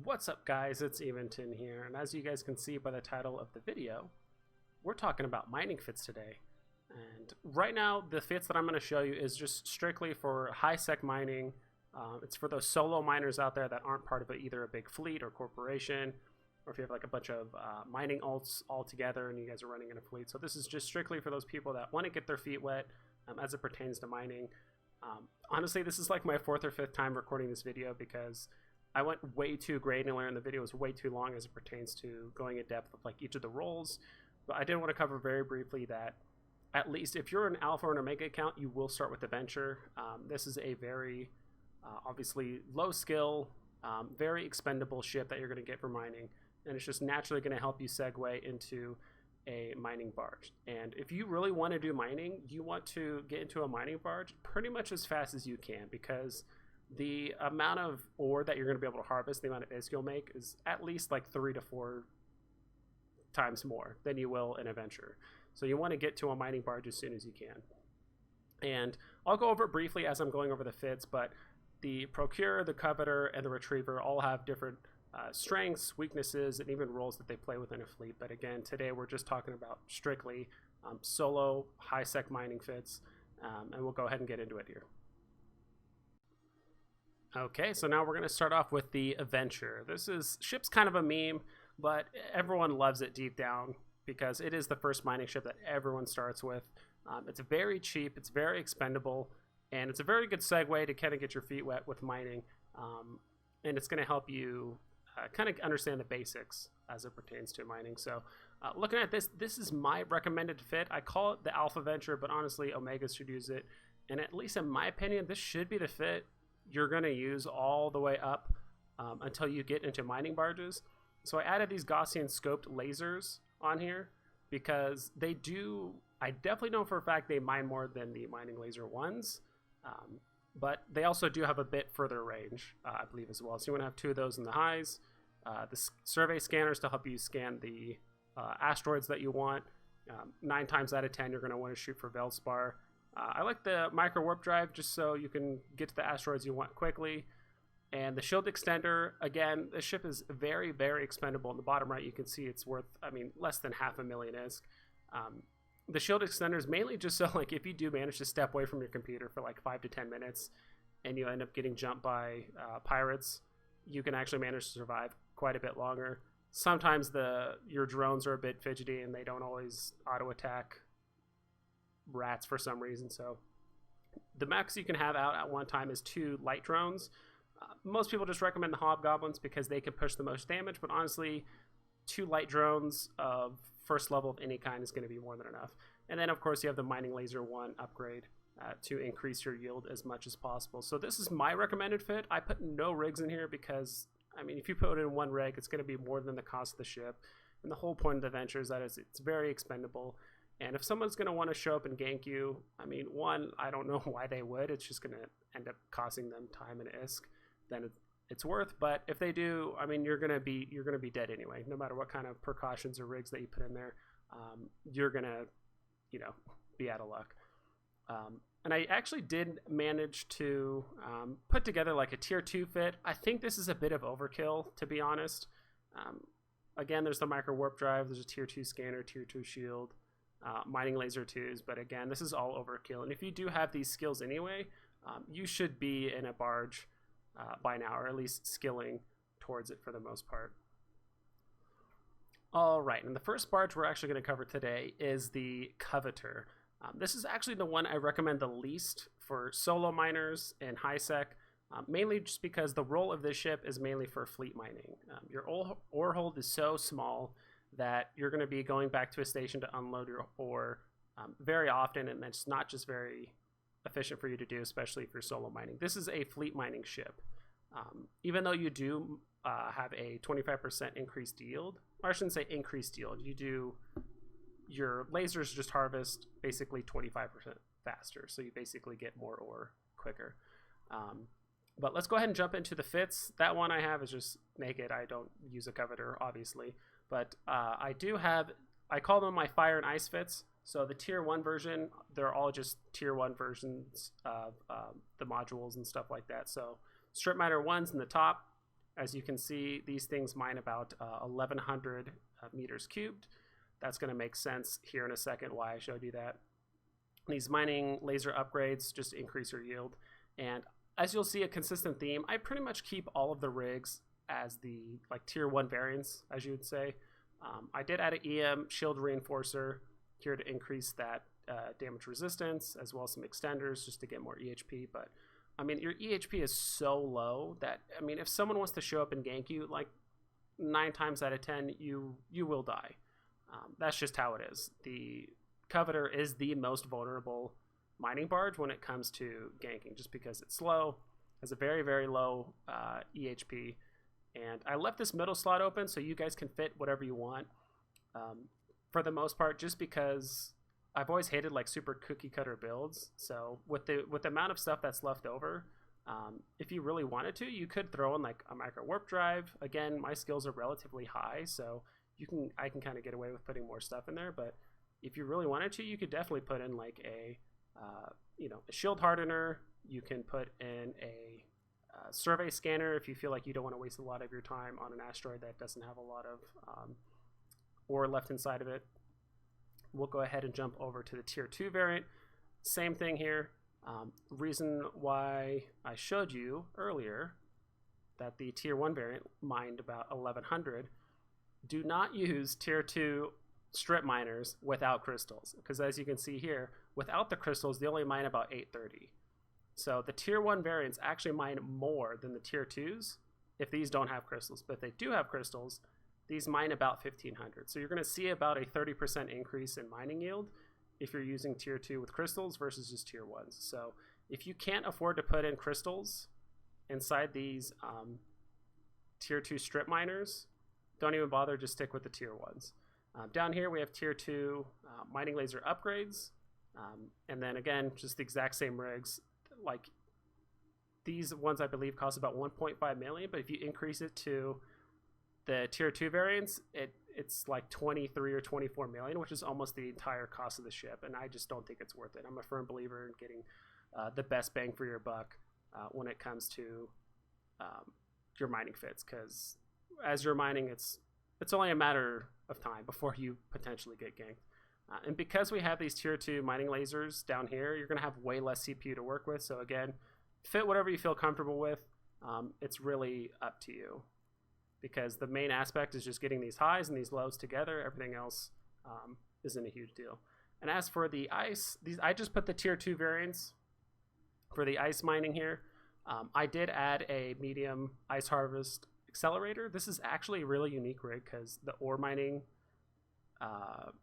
What's up, guys? It's Eventon here, and as you guys can see by the title of the video, we're talking about mining fits today. And right now, the fits that I'm going to show you is just strictly for high-sec mining. It's for those solo miners out there that aren't part of either a big fleet or corporation, or if you have like a bunch of mining alts all together and you guys are running in a fleet. So this is just strictly for those people that want to get their feet wet as it pertains to mining. Honestly, this is like my 4th or 5th time recording this video because I went way too granular and the video was way too long as it pertains to going in depth with like each of the roles. But I did want to cover very briefly that at least if you're an alpha or an omega account, you will start with the venture. This is a very obviously low skill, very expendable ship that you're going to get for mining, and it's just naturally going to help you segue into a mining barge. And if you really want to do mining, you want to get into a mining barge pretty much as fast as you can, because the amount of ore that you're going to be able to harvest, the amount of ISK you'll make, is at least like 3 to 4 times more than you will in a venture. So you want to get to a mining barge as soon as you can. And I'll go over it briefly as I'm going over the fits, but the Procurer, the Covetor, and the Retriever all have different strengths, weaknesses, and even roles that they play within a fleet. But again, today we're just talking about strictly solo high-sec mining fits, and we'll go ahead and get into it here. Okay, so now we're going to start off with the Venture. Ship's kind of a meme, but everyone loves it deep down because it is the first mining ship that everyone starts with. It's very cheap, it's very expendable, and it's a very good segue to kind of get your feet wet with mining. And it's going to help you kind of understand the basics as it pertains to mining. So looking at this is my recommended fit. I call it the Alpha Venture, but honestly, Omegas should use it. And at least in my opinion, this should be the fit you're going to use all the way up until you get into mining barges. So I added these Gaussian scoped lasers on here because I definitely know for a fact they mine more than the mining laser ones, but they also do have a bit further range, I believe, as well. So you want to have 2 of those in the highs. The survey scanners to help you scan the asteroids that you want. 9 times out of 10, you're going to want to shoot for Veldspar. I like the Microwarpdrive just so you can get to the asteroids you want quickly. And the shield extender, again, this ship is very, very expendable. In the bottom right, you can see it's worth, less than $500,000 ISK. The shield extender is mainly just so, like, if you do manage to step away from your computer for like 5 to 10 minutes and you end up getting jumped by pirates, you can actually manage to survive quite a bit longer. Sometimes your drones are a bit fidgety and they don't always auto-attack rats for some reason. So the max you can have out at one time is 2 light drones. Most people just recommend the Hobgoblins because they can push the most damage, but honestly, 2 light drones of first level of any kind is going to be more than enough. And then of course you have the mining laser 1 upgrade to increase your yield as much as possible. So this is my recommended fit. I put no rigs in here because if you put in 1 rig, it's going to be more than the cost of the ship. And the whole point of the Venture is that it's very expendable. And if someone's going to want to show up and gank you, one, I don't know why they would. It's just going to end up costing them time and ISK than it's worth. But if they do, you're going to be dead anyway. No matter what kind of precautions or rigs that you put in there, you're going to, be out of luck. And I actually did manage to put together like a tier 2 fit. I think this is a bit of overkill, to be honest. Again, there's the Microwarpdrive, there's a tier 2 scanner, tier 2 shield, mining laser 2s, but again, this is all overkill. And if you do have these skills anyway, you should be in a barge by now, or at least skilling towards it for the most part. All right, and the first barge we're actually going to cover today is the Covetor. This is actually the one I recommend the least for solo miners and high sec, mainly just because the role of this ship is mainly for fleet mining. Your ore hold is so small that you're going to be going back to a station to unload your ore very often, and that's not just very efficient for you to do, especially if you're solo mining. This is a fleet mining ship. Even though you do have a 25% increased yield, or I shouldn't say increased yield, your lasers just harvest basically 25% faster, so you basically get more ore quicker. But let's go ahead and jump into the fits. That one I have is just naked. I don't use a Covetor, obviously, but I call them my Fire and Ice fits. So the tier 1 version, they're all just tier 1 versions of the modules and stuff like that. So strip miner 1's in the top, As you can see, these things mine about 1,100 meters cubed. That's going to make sense here in a second why I showed you that. These mining laser upgrades just increase your yield. And as you'll see, a consistent theme, I pretty much keep all of the rigs as the like tier 1 variants, as you would say. I did add an EM shield reinforcer here to increase that damage resistance, as well as some extenders just to get more EHP. But I mean, your EHP is so low that, I mean, if someone wants to show up and gank you, like 9 times out of 10, you will die. That's just how it is. The Covetor is the most vulnerable mining barge when it comes to ganking, just because it's slow, has a very, very low EHP. And I left this middle slot open so you guys can fit whatever you want. For the most part, just because I've always hated like super cookie cutter builds. So with the amount of stuff that's left over, if you really wanted to, you could throw in like a Microwarpdrive. Again, my skills are relatively high, so I can kind of get away with putting more stuff in there. But if you really wanted to, you could definitely put in like a shield hardener. You can put in a survey scanner if you feel like you don't want to waste a lot of your time on an asteroid that doesn't have a lot of ore left inside of it. We'll go ahead and jump over to the tier 2 variant. Same thing here. Reason why I showed you earlier that the tier 1 variant mined about 1,100. Do not use tier 2 strip miners without crystals, because as you can see here, without the crystals, they only mine about 830. So the tier 1 variants actually mine more than the tier 2s if these don't have crystals. But if they do have crystals, these mine about 1,500. So you're going to see about a 30% increase in mining yield if you're using tier 2 with crystals versus just tier 1s. So if you can't afford to put in crystals inside these tier 2 strip miners, don't even bother, just stick with the tier 1s. Down here we have tier 2 mining laser upgrades. And then again, just the exact same rigs. Like these ones I believe cost about 1.5 million, but if you increase it to the tier 2 variants, it's like 23 or 24 million, which is almost the entire cost of the ship, and I just don't think it's worth it. I'm a firm believer in getting the best bang for your buck when it comes to your mining fits, because as you're mining, it's only a matter of time before you potentially get ganked. And because we have these tier 2 mining lasers down here, you're going to have way less CPU to work with. So again, fit whatever you feel comfortable with. It's really up to you, because the main aspect is just getting these highs and these lows together. Everything else isn't a huge deal. And as for the ice, I just put the tier 2 variants for the ice mining here. I did add a medium ice harvest accelerator. This is actually a really unique rig because the ore mining,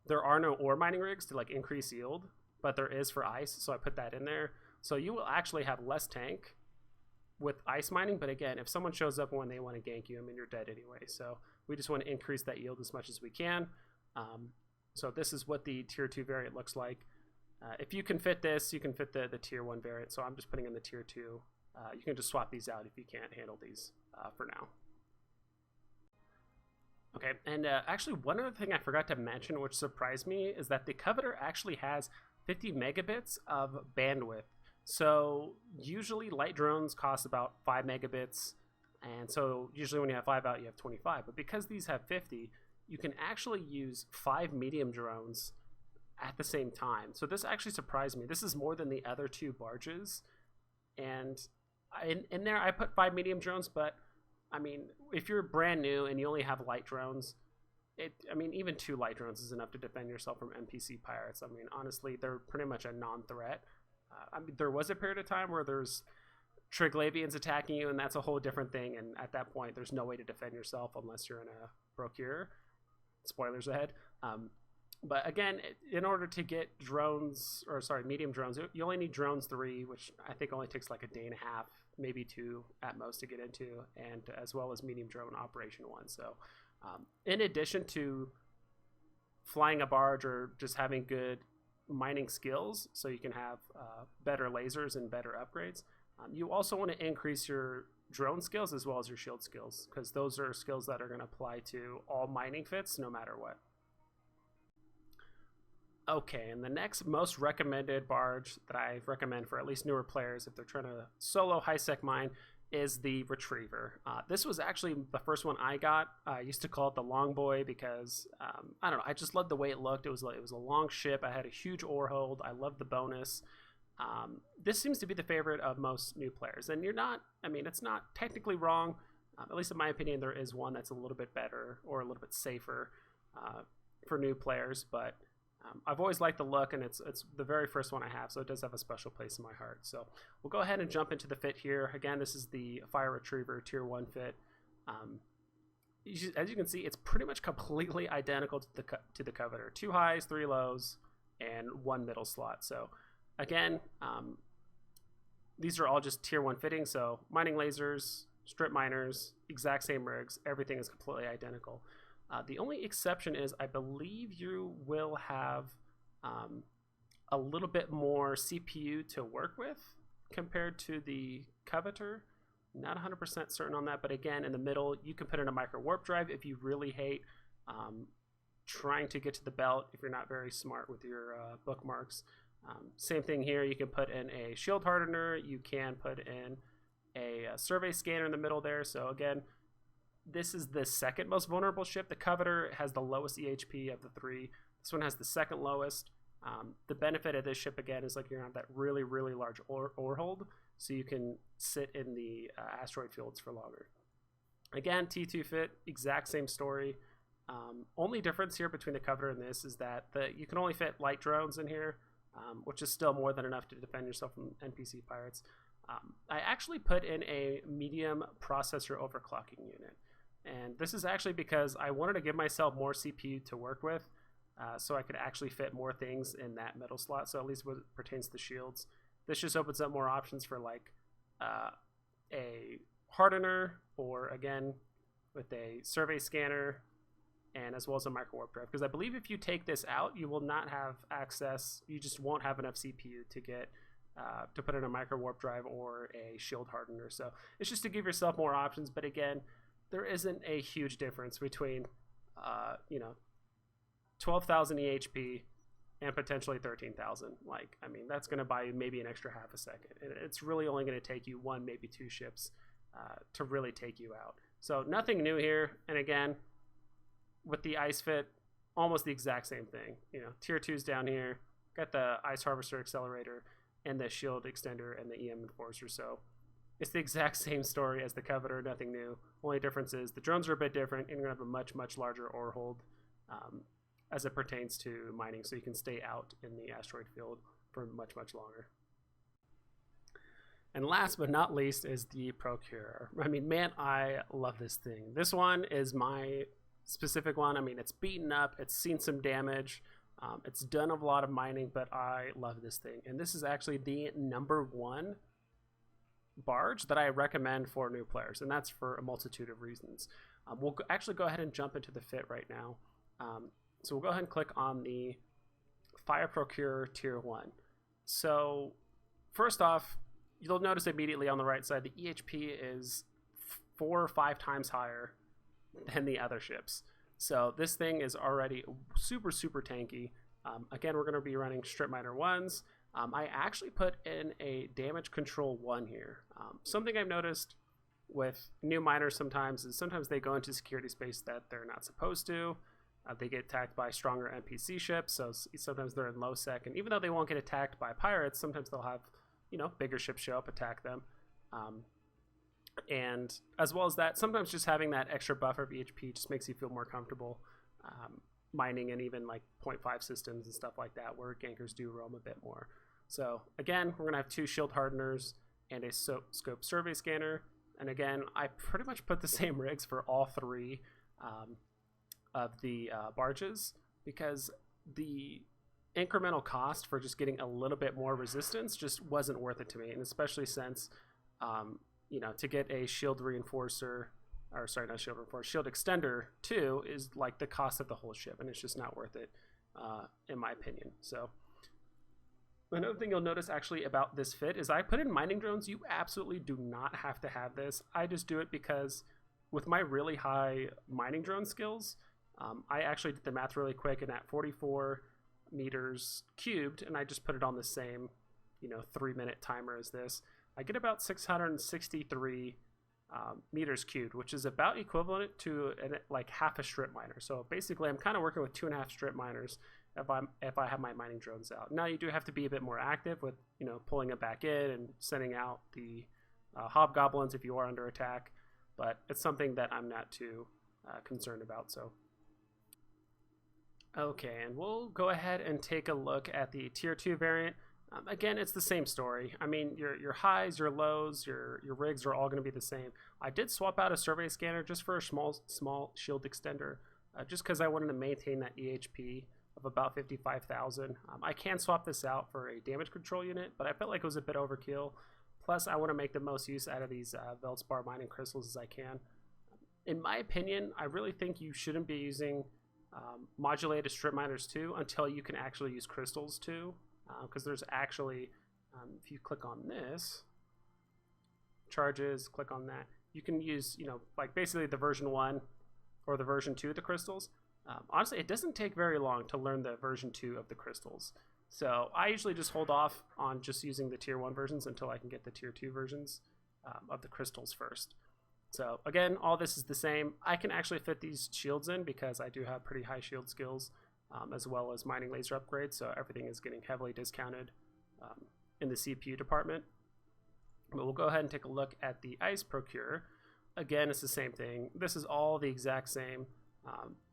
there are no ore mining rigs to like increase yield, but there is for ice, so I put that in there. So you will actually have less tank with ice mining, but again, if someone shows up when they want to gank you, I mean, you're dead anyway. So we just want to increase that yield as much as we can. So this is what the tier 2 variant looks like. If you can fit this, you can fit the tier 1 variant. So I'm just putting in the tier 2. You can just swap these out if you can't handle these for now. Okay, and actually one other thing I forgot to mention, which surprised me, is that the Covetor actually has 50 megabits of bandwidth. So usually light drones cost about 5 megabits, and so usually when you have 5 out, you have 25. But because these have 50, you can actually use 5 medium drones at the same time. So this actually surprised me. This is more than the other 2 barges, and in there I put 5 medium drones, but I mean, if you're brand new and you only have light drones, I mean, even 2 light drones is enough to defend yourself from NPC pirates. I mean, honestly, they're pretty much a non-threat. I mean, there was a period of time where there's Triglavians attacking you, and that's a whole different thing. And at that point, there's no way to defend yourself unless you're in a Procurer. Spoilers ahead. But again, in order to get medium drones, you only need drones 3, which I think only takes like a day and a half, maybe 2 at most to get into, and as well as medium drone operation 1. So in addition to flying a barge or just having good mining skills, so you can have better lasers and better upgrades, you also want to increase your drone skills as well as your shield skills, because those are skills that are going to apply to all mining fits no matter what. Okay, and the next most recommended barge that I recommend for at least newer players if they're trying to solo high-sec mine is the Retriever. This was actually the first one I got. I used to call it the Long Boy because I don't know. I just loved the way it looked. It was a long ship. I had a huge oar hold. I loved the bonus. This seems to be the favorite of most new players, and it's not technically wrong. At least in my opinion, there is one that's a little bit better or a little bit safer for new players, but I've always liked the look, and it's the very first one I have, so it does have a special place in my heart. So we'll go ahead and jump into the fit here. Again, this is the Fire Retriever Tier 1 fit. As you can see, it's pretty much completely identical to the Covetor. 2 highs, 3 lows, and 1 middle slot. So again, these are all just Tier 1 fittings, so mining lasers, strip miners, exact same rigs, everything is completely identical. The only exception is I believe you will have a little bit more CPU to work with compared to the Covetor. Not 100% certain on that, but again, in the middle, you can put in a Microwarpdrive if you really hate trying to get to the belt if you're not very smart with your bookmarks. Same thing here, you can put in a shield hardener, you can put in a survey scanner in the middle there. So again, this is the second most vulnerable ship. The Covetor has the lowest EHP of the 3. This one has the second lowest. The benefit of this ship, again, is like you're gonna have that really, really large ore hold, so you can sit in the asteroid fields for longer. Again, T2 fit, exact same story. Only difference here between the Covetor and this is that you can only fit light drones in here, which is still more than enough to defend yourself from NPC pirates. I actually put in a medium processor overclocking unit. And this is actually because I wanted to give myself more CPU to work with, so I could actually fit more things in that middle slot. So at least what pertains to shields, this just opens up more options for like a hardener, or again with a survey scanner, and as well as a Microwarpdrive. Because I believe if you take this out, you will not have access. You just won't have enough CPU to get to put in a Microwarpdrive or a shield hardener. So it's just to give yourself more options. But again, there isn't a huge difference between, 12,000 EHP and potentially 13,000. That's going to buy you maybe an extra half a second. And it's really only going to take you 1, maybe 2 ships to really take you out. So nothing new here. And again, with the ice fit, almost the exact same thing. Tier 2's down here. Got the ice harvester accelerator and the shield extender and the EM enforcer. So it's the exact same story as the Covetor, nothing new. Only difference is the drones are a bit different, and you're going to have a much, much larger ore hold as it pertains to mining, so you can stay out in the asteroid field for much, much longer. And last but not least is the Procurer. Man, I love this thing. This one is my specific one. It's beaten up, it's seen some damage, it's done a lot of mining, but I love this thing. And this is actually the #1 barge that I recommend for new players, and that's for a multitude of reasons. We'll actually go ahead and jump into the fit right now. So we'll go ahead and click on the Fire Procurer Tier 1. So first off, you'll notice immediately on the right side the EHP is 4 or 5 times higher than the other ships. So this thing is already super, super tanky. Again, we're going to be running strip miner 1s. I actually put in a damage control 1 here. Something I've noticed with new miners sometimes is sometimes they go into security space that they're not supposed to. They get attacked by stronger NPC ships, so sometimes they're in low sec, and even though they won't get attacked by pirates, sometimes they'll have bigger ships show up, attack them. And as well as that, sometimes just having that extra buffer of EHP just makes you feel more comfortable mining in even like 0.5 systems and stuff like that, where gankers do roam a bit more. So again, we're gonna have 2 shield hardeners and a scope survey scanner. And again, I pretty much put the same rigs for all 3 of the barges, because the incremental cost for just getting a little bit more resistance just wasn't worth it to me. And especially since, to get a shield reinforcer, or sorry, not shield reinforcer, shield extender 2 is like the cost of the whole ship, and it's just not worth it, in my opinion. So another thing you'll notice actually about this fit is I put in mining drones. You absolutely do not have to have this. I just do it because with my really high mining drone skills, I actually did the math really quick, and at 44 meters cubed, and I just put it on the same 3-minute timer as this, I get about 663 meters cubed, which is about equivalent to like half a strip miner. So basically, I'm kind of working with 2.5 strip miners if I have my mining drones out. Now you do have to be a bit more active with pulling it back in and sending out the hobgoblins if you are under attack, but it's something that I'm not too concerned about. So okay, and we'll go ahead and take a look at the tier 2 variant. Again, it's the same story. I mean, your highs, your lows, your rigs are all going to be the same. I did swap out a survey scanner just for a small shield extender, just because I wanted to maintain that EHP of about 55,000. I can swap this out for a damage control unit, but I felt like it was a bit overkill. Plus, I want to make the most use out of these Veldspar mining crystals as I can. In my opinion, I really think you shouldn't be using modulated strip miners too until you can actually use crystals too. Because there's actually, if you click on this, charges, click on that, you can use, like basically the version 1 or the version 2 of the crystals. Honestly, it doesn't take very long to learn the version 2 of the crystals. So I usually just hold off on just using the tier 1 versions until I can get the tier 2 versions of the crystals first. So again, all this is the same. I can actually fit these shields in because I do have pretty high shield skills. As well as mining laser upgrades, so everything is getting heavily discounted in the CPU department. But we'll go ahead and take a look at the Ice Procurer. Again, it's the same thing. This is all the exact same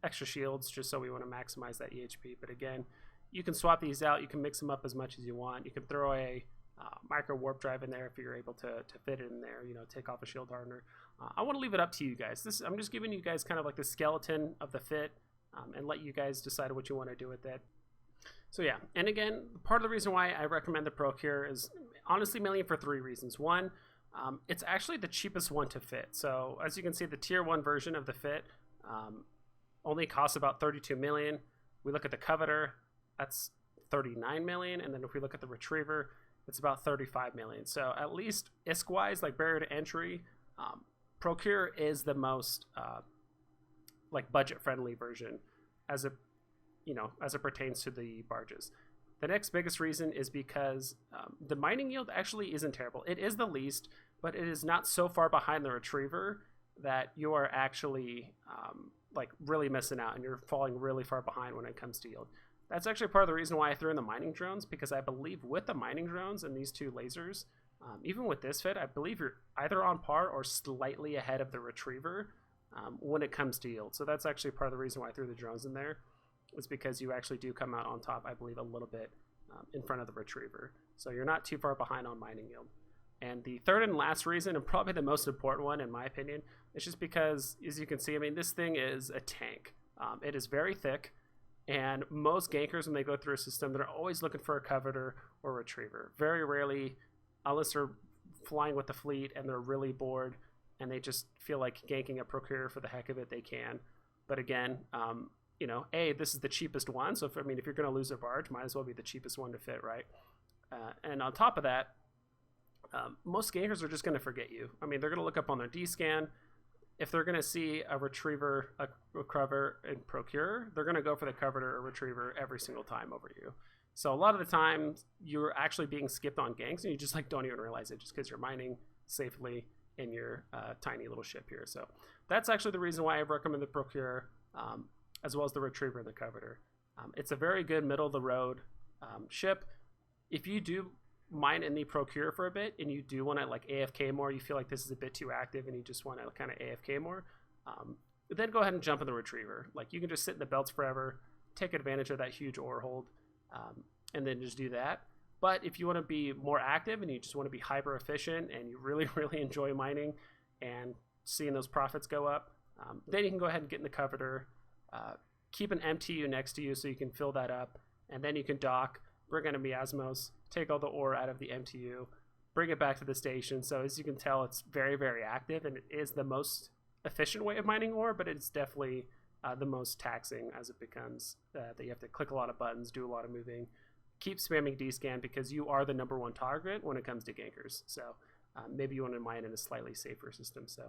extra shields, just so we want to maximize that EHP. But again, you can swap these out. You can mix them up as much as you want. You can throw a Microwarpdrive in there if you're able to fit it in there, take off a shield hardener. I want to leave it up to you guys. I'm just giving you guys kind of like the skeleton of the fit. And let you guys decide what you want to do with it. So yeah, and again, part of the reason why I recommend the Procurer is honestly mainly for 3 reasons. One, it's actually the cheapest one to fit. So as you can see, the tier 1 version of the fit only costs about 32 million. We look at the Covetor, that's 39 million. And then if we look at the Retriever, it's about 35 million. So at least ISK-wise, like barrier to entry, Procurer is the most like budget-friendly version as it pertains to the barges. The next biggest reason is because the mining yield actually isn't terrible. It is the least, but it is not so far behind the Retriever that you are actually like really missing out and you're falling really far behind when it comes to yield. That's actually part of the reason why I threw in the mining drones, because I believe with the mining drones and these 2 lasers, even with this fit, I believe you're either on par or slightly ahead of the Retriever when it comes to yield. So that's actually part of the reason why I threw the drones in there, is because you actually do come out on top, I believe, a little bit in front of the Retriever. So you're not too far behind on mining yield. And the third and last reason, and probably the most important one in my opinion, is just because, as you can see, I mean, this thing is a tank. It is very thick, and most gankers, when they go through a system, they're always looking for a Covetor or Retriever. Very rarely, unless they're flying with the fleet and they're really bored, and they just feel like ganking a Procurer for the heck of it, they can. But again, this is the cheapest one. So if you're going to lose a barge, might as well be the cheapest one to fit, right? And on top of that, most gankers are just going to forget you. I mean, they're going to look up on their D-scan. If they're going to see a Retriever, a Covetor, and Procurer, they're going to go for the Covetor or Retriever every single time over you. So a lot of the time, you're actually being skipped on ganks, and you just don't even realize it, just because you're mining safely in your tiny little ship here. So that's actually the reason why I recommend the Procurer, as well as the Retriever and the Covetor. It's a very good middle of the road ship. If you do mine in the Procurer for a bit and you do want to like AFK more, you feel like this is a bit too active and you just want to kind of AFK more, then go ahead and jump in the Retriever. Like, you can just sit in the belts forever, take advantage of that huge ore hold, and then just do that. But if you want to be more active and you just want to be hyper efficient and you really, really enjoy mining and seeing those profits go up, then you can go ahead and get in the Covetor, keep an MTU next to you so you can fill that up, and then you can dock, bring in a miasmos, take all the ore out of the MTU, bring it back to the station. So as you can tell, it's very, very active, and it is the most efficient way of mining ore, but it's definitely the most taxing, as it becomes that you have to click a lot of buttons, do a lot of moving, keep spamming D-scan, because you are the #1 target when it comes to gankers. So maybe you want to mine in a slightly safer system. So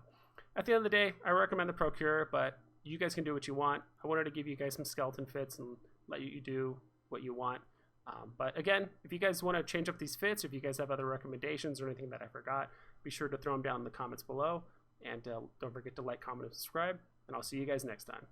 at the end of the day, I recommend the Procurer, but you guys can do what you want. I wanted to give you guys some skeleton fits and let you do what you want. But again, if you guys want to change up these fits, if you guys have other recommendations or anything that I forgot, be sure to throw them down in the comments below. And don't forget to like, comment, and subscribe. And I'll see you guys next time.